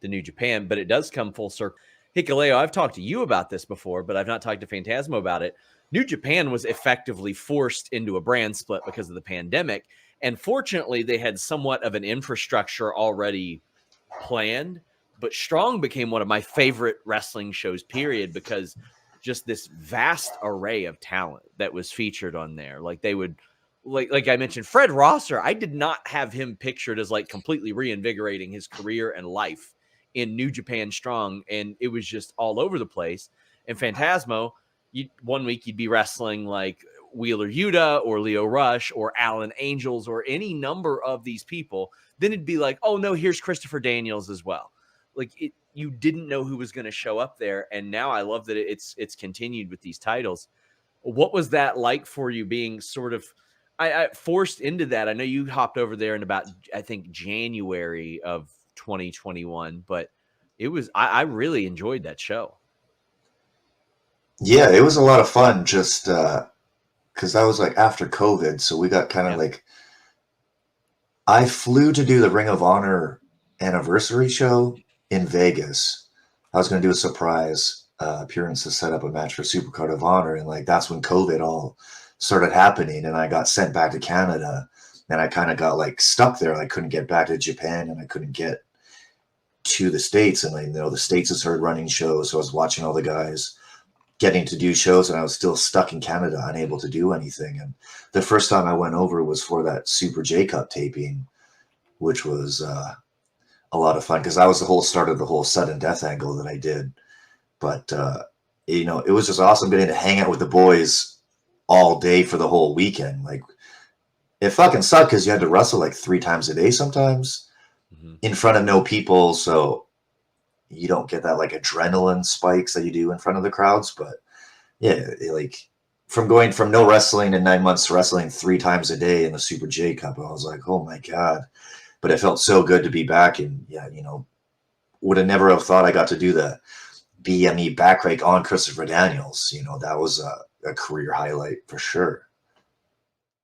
to New Japan, but it does come full circle. Hikuleo, I've talked to you about this before, but I've not talked to Phantasmo about it. New Japan was effectively forced into a brand split because of the pandemic. And fortunately, they had somewhat of an infrastructure already planned. But Strong became one of my favorite wrestling shows, period, because just this vast array of talent that was featured on there. Like they would, like I mentioned, Fred Rosser, I did not have him pictured as like completely reinvigorating his career and life in New Japan Strong. And it was just all over the place. And Phantasmo, one week you'd be wrestling like Wheeler Yuta or Leo Rush or Alan Angels or any number of these people. Then it'd be like, oh no, here's Christopher Daniels as well. Like you didn't know who was going to show up there. And now I love that it's continued with these titles. What was that like for you, being sort of I forced into that? I know you hopped over there in about, I think, January of 2021, but it was, I really enjoyed that show. Yeah, it was a lot of fun just because that was like after COVID. So we got kind of Yeah. like, I flew to do the Ring of Honor anniversary show in Vegas. I was going to do a surprise appearance to set up a match for Supercard of Honor. And like, that's when COVID all started happening. And I got sent back to Canada and I kind of got like stuck there. I couldn't get back to Japan and I couldn't get to the States. And like, the States had started running shows. So I was watching all the guys getting to do shows and I was still stuck in Canada, unable to do anything. And the first time I went over was for that Super J Cup taping, which was a lot of fun because that was the whole start of the whole sudden death angle that I did. But, it was just awesome getting to hang out with the boys all day for the whole weekend. Like, it fucking sucked because you had to wrestle like 3 times a day sometimes in front of no people. So you don't get that like adrenaline spikes that you do in front of the crowds. But yeah, like from going from no wrestling in 9 months to wrestling 3 times a day in the Super J Cup, I was like, oh my God. But it felt so good to be back. And yeah, would have never have thought I got to do the BME back rake on Christopher Daniels. That was a career highlight for sure.